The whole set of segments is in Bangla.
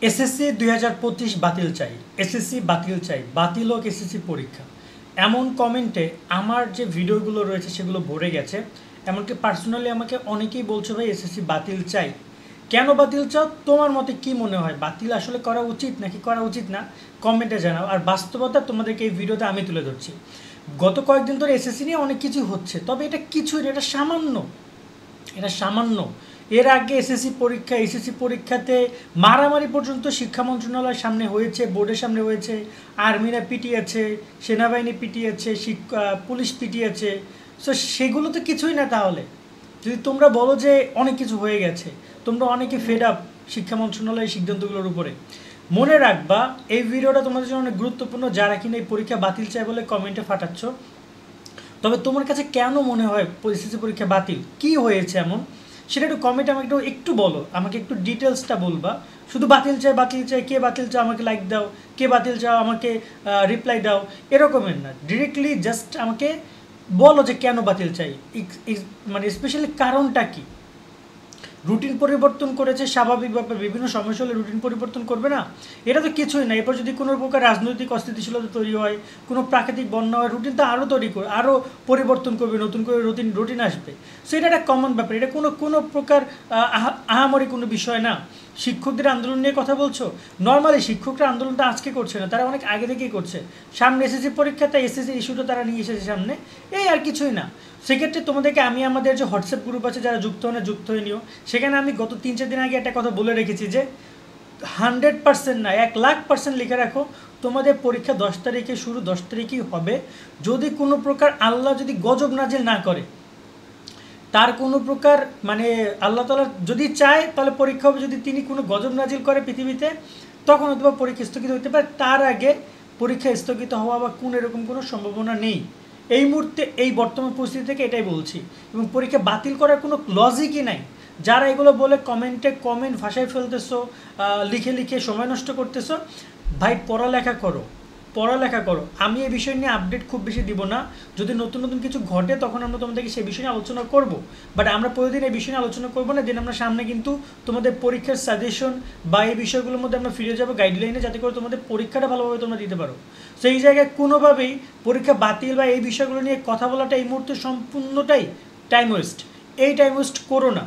এসএসসি 2025 বাতিল চাই, এসএসসি বাতিল চাই, বাতিল হোক এসএসসি পরীক্ষা, এমন কমেন্টে আমার যে ভিডিওগুলো রয়েছে সেগুলো ভরে গেছে। এমনকি পার্সোনালি আমাকে অনেকেই বলছে ভাই এসএসসি বাতিল চাই। কেন বাতিল চাও? তোমার মতে কি মনে হয় বাতিল আসলে করা উচিত নাকি করা উচিত না? কমেন্টে জানাও। আর বাস্তবতা তোমাদেরকে এই ভিডিওতে আমি তুলে ধরছি। গত কয়েকদিন ধরে এসএসসি নিয়ে অনেক কিছু হচ্ছে, তবে এটা কিছুই না, এটা সামান্য। এর আগে এসএসসি পরীক্ষাতে মারামারি পর্যন্ত শিক্ষা মন্ত্রণালয়ের সামনে হয়েছে, বোর্ডের সামনে হয়েছে, আর্মিরা পিটিয়েছে, সেনাবাহিনী পিটিয়েছে, পুলিশ পিটিয়েছে। সো সেগুলো তো কিছুই না। তাহলে যদি তোমরা বলো যে অনেক কিছু হয়ে গেছে, তোমরা অনেকে ফেড আপ শিক্ষা মন্ত্রণালয়ের সিদ্ধান্তগুলোর উপরে, মনে রাখবা এই ভিডিওটা তোমাদের জন্য অনেক গুরুত্বপূর্ণ। যারা কিনা এই পরীক্ষা বাতিল চায় বলে কমেন্টে ফাটাচ্ছ, তবে তোমার কাছে কেন মনে হয় এসএসসি পরীক্ষা বাতিল? কি হয়েছে এমন সেটা একটু কমেন্টে আমাকে একটু বলো, আমাকে একটু ডিটেলসটা বলবা। শুধু বাতিল চাই, কে বাতিল চাও আমাকে লাইক দাও, কে বাতিল চাও আমাকে রিপ্লাই দাও, এরকমের না। ডিরেক্টলি জাস্ট আমাকে বলো যে কেন বাতিল চাই, মানে স্পেশালি কারণটা কি। রুটিন পরিবর্তন করেছে স্বাভাবিক ব্যাপার, বিভিন্ন সমস্যা হলে রুটিন পরিবর্তন করবে না? এটা তো কিছুই না। এরপর যদি কোনো প্রকার রাজনৈতিক অস্থিতিশীলতা তৈরি হয়, কোনো প্রাকৃতিক বন্যা হয়, রুটিন তো আরও পরিবর্তন করবে, নতুন করে রুটিন আসবে। সো এটা একটা কমন ব্যাপার, এটা কোনো প্রকার আহামরি কোনো বিষয় না। শিক্ষকদের আন্দোলন নিয়ে কথা বলছো, নর্মালি শিক্ষকরা আন্দোলনটা আজকে করছে না, তারা অনেক আগে থেকেই করছে। সামনে এসএসসি পরীক্ষাতে এসএসসি ইস্যুটা তারা নিয়ে এসেছে সামনে, এই আর কিছুই না। সেক্ষেত্রে তোমাদেরকে আমি আমাদের যে হোয়াটসঅ্যাপ গ্রুপ আছে, যারা যুক্ত হয়ে নিও, সেখানে আমি গত 3-4 দিন আগে একটা কথা বলে রেখেছি যে 100% না, 1,00,000% লিখে রাখো, তোমাদের পরীক্ষা 10 তারিখে শুরু, 10 তারিখেই হবে। যদি কোনো প্রকার আল্লাহ যদি গজব নাজিল না করে, তার কোনো প্রকার মানে আল্লাহ তাআলা যদি চায় তাহলে পরীক্ষা হবে। যদি তিনি কোনো গজব নাজিল করে পৃথিবীতে, তখন হয়তো পরীক্ষা স্থগিত হতে পারে। তার আগে পরীক্ষা স্থগিত হওয়া বা কোন এরকম কোনো সম্ভাবনা নেই এই মুহূর্তে, এই বর্তমান পরিস্থিতি থেকে এটাই বলছি। এবং পরীক্ষা বাতিল করার কোনো লজিকই নাই। যারা এগুলো বলে কমেন্ট ভাষায় ফেলতেছো, লিখে সময় নষ্ট করতেছো, ভাই পড়ালেখা করো। আমি এই বিষয় নিয়ে আপডেট খুব বেশি দিব না। যদি নতুন নতুন কিছু ঘটে তখন আমরা তোমাদেরকে সেই বিষয় নিয়ে আলোচনা করব। বাট আমরা প্রতিদিন এই বিষয় নিয়ে আলোচনা করবো না। দিন আমরা সামনে কিন্তু তোমাদের পরীক্ষার সাজেশন বা এই বিষয়গুলোর মধ্যে আমরা ফিরে যাবো গাইডলাইনে, যাতে করে তোমাদের পরীক্ষাটা ভালোভাবে তোমরা দিতে পারো। সেই জায়গায় কোনোভাবেই পরীক্ষা বাতিল বা এই বিষয়গুলো নিয়ে কথা বলাটা এই মুহূর্তে সম্পূর্ণটাই টাইম ওয়েস্ট। এই টাইম ওয়েস্ট করো না।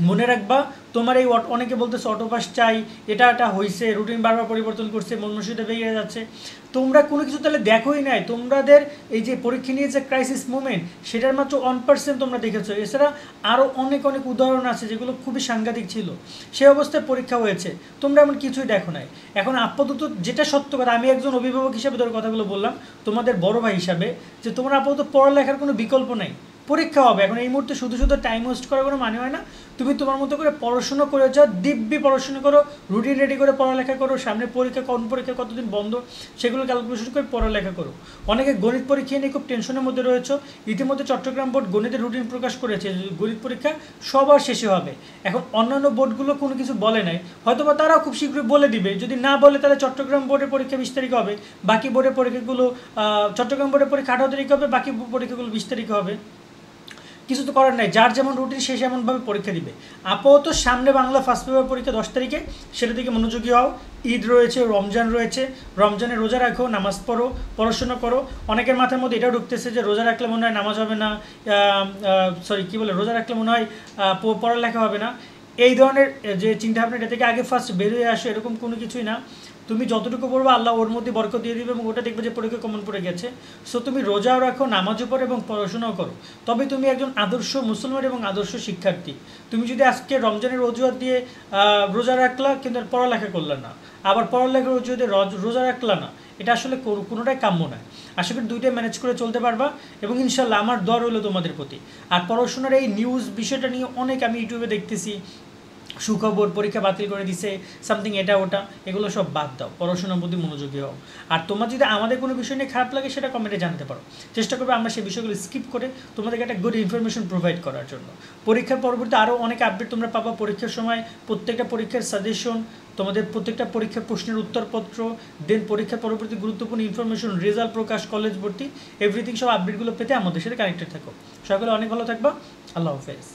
মনে রাখবা, তোমার এই অনেকে বলতেছে অটোপাস চাই, এটা হয়েছে, রুটিন বারবার পরিবর্তন করছে, মনমসিদা বেরিয়ে যাচ্ছে। তোমরা কোনো কিছু তাহলে দেখোই নাই। তোমাদের এই যে পরীক্ষা নিয়ে যে ক্রাইসিস মুভমেন্ট, সেটার মাত্র 1% তোমরা দেখেছো। এছাড়া আরও অনেক উদাহরণ আছে যেগুলো খুবই সাংঘাতিক ছিল, সেই অবস্থায় পরীক্ষা হয়েছে, তোমরা এমন কিছুই দেখো নাই। এখন আপাতত যেটা সত্য কথা, আমি একজন অভিভাবক হিসাবে ধর কথাগুলো বললাম, তোমাদের বড় ভাই হিসাবে, যে তোমরা আপাতত পড়ালেখার কোনো বিকল্প নাই, পরীক্ষা হবে। এখন এই মুহূর্তে শুধু টাইম ওয়েস্ট করার কোনো মানে হয় না। তুমি তোমার মতো করে পড়াশোনা করে যাও, দিব্যি পড়াশোনা করো, রুটিন রেডি করে পড়ালেখা করো। সামনে পরীক্ষা, কোন পরীক্ষা কতদিন বন্ধ, সেগুলো ক্যালকুলেশন করে পড়ালেখা করো। অনেকে গণিত পরীক্ষা নিয়ে খুব টেনশনের মধ্যে রয়েছে। ইতিমধ্যে চট্টগ্রাম বোর্ড গণিতের রুটিন প্রকাশ করেছে, গণিত পরীক্ষা সবার শেষে হবে। এখন অন্যান্য বোর্ডগুলো কোনো কিছু বলে নাই, হয়তোবা তারাও খুব শীঘ্রই বলে দিবে। যদি না বলে তাহলে চট্টগ্রাম বোর্ডের পরীক্ষা 20 তারিখে হবে, বাকি বোর্ডের পরীক্ষাগুলো চট্টগ্রাম বোর্ডের পরীক্ষা 18 তারিখে হবে, বাকি পরীক্ষাগুলো 20 তারিখে হবে। কিছু তো করার নাই, যার যেমন রুটিন সে এমনভাবে পরীক্ষা দিবে। আপাতত সামনে বাংলা ফার্স্ট পেপার পরীক্ষা 10 তারিখে, সেটা দিকে মনোযোগী হও। ঈদ রয়েছে, রমজান রয়েছে, রমজানে রোজা রাখো, নামাজ পড়ো, পড়াশোনা করো। অনেকের মাথার মধ্যে এটাও ঢুকতেছে যে রোজা রাখলে মনে হয় নামাজ হবে না, রোজা রাখলে মনে হয় পড়ালেখা হবে না। এই ধরনের যে চিন্তাভাবনা, এটা থেকে আগে ফার্স্ট বেরিয়ে আসো। এরকম কোনো কিছুই না। তুমি যতটুকু পড়বে আল্লাহ ওর মধ্যে বরকত দিয়ে দিবে, এবং ওটা দেখবে যে পরীক্ষা কমন পড়ে গেছে। সো তুমি রোজাও রাখো, নামাজও পড়ো এবং পড়াশোনাও করো, তবে তুমি একজন আদর্শ মুসলমান এবং আদর্শ শিক্ষার্থী। তুমি যদি আজকে রমজানের অজুহাত দিয়ে রোজা রাখলা কিন্তু পড়ালেখা করলে না, আবার পড়ালেখার অজুহাতে রোজা রাখলা না, এটা আসলে কোনোটাই কাম্য নয়। আশা করি দুইটাই ম্যানেজ করে চলতে পারবা, এবং ইনশাল্লাহ আমার দর হলো তোমাদের প্রতি। আর পড়াশোনার এই নিউজ বিষয়টা নিয়ে অনেক আমি ইউটিউবে দেখতেছি, সুখবর, পরীক্ষা বাতিল করে দিছে, সামথিং এটা ওটা, এগুলো সব বাদ দাও, পড়াশোনার প্রতি মনোযোগী হও। আর তোমার যদি আমাদের কোনো বিষয় নিয়ে খারাপ লাগে সেটা কমেন্টে জানতে পারো, চেষ্টা করবে আমরা সেই বিষয়গুলো স্কিপ করে তোমাদেরকে একটা গুড ইনফরমেশন প্রোভাইড করার জন্য। পরীক্ষার পরবর্তী আরও অনেক আপডেট তোমরা পাবা। পরীক্ষার সময় প্রত্যেকটা পরীক্ষার সাজেশন, তোমাদের প্রত্যেকটা পরীক্ষার প্রশ্নের উত্তরপত্র, দেন পরীক্ষার পরবর্তী গুরুত্বপূর্ণ ইনফরমেশন, রেজাল্ট প্রকাশ, কলেজ ভর্তি, এভরিথিং, সব আপডেটগুলো পেতে আমাদের সাথে কানেক্টেড থাকো। সকলে অনেক ভালো থাকবা। আল্লাহ হাফেজ।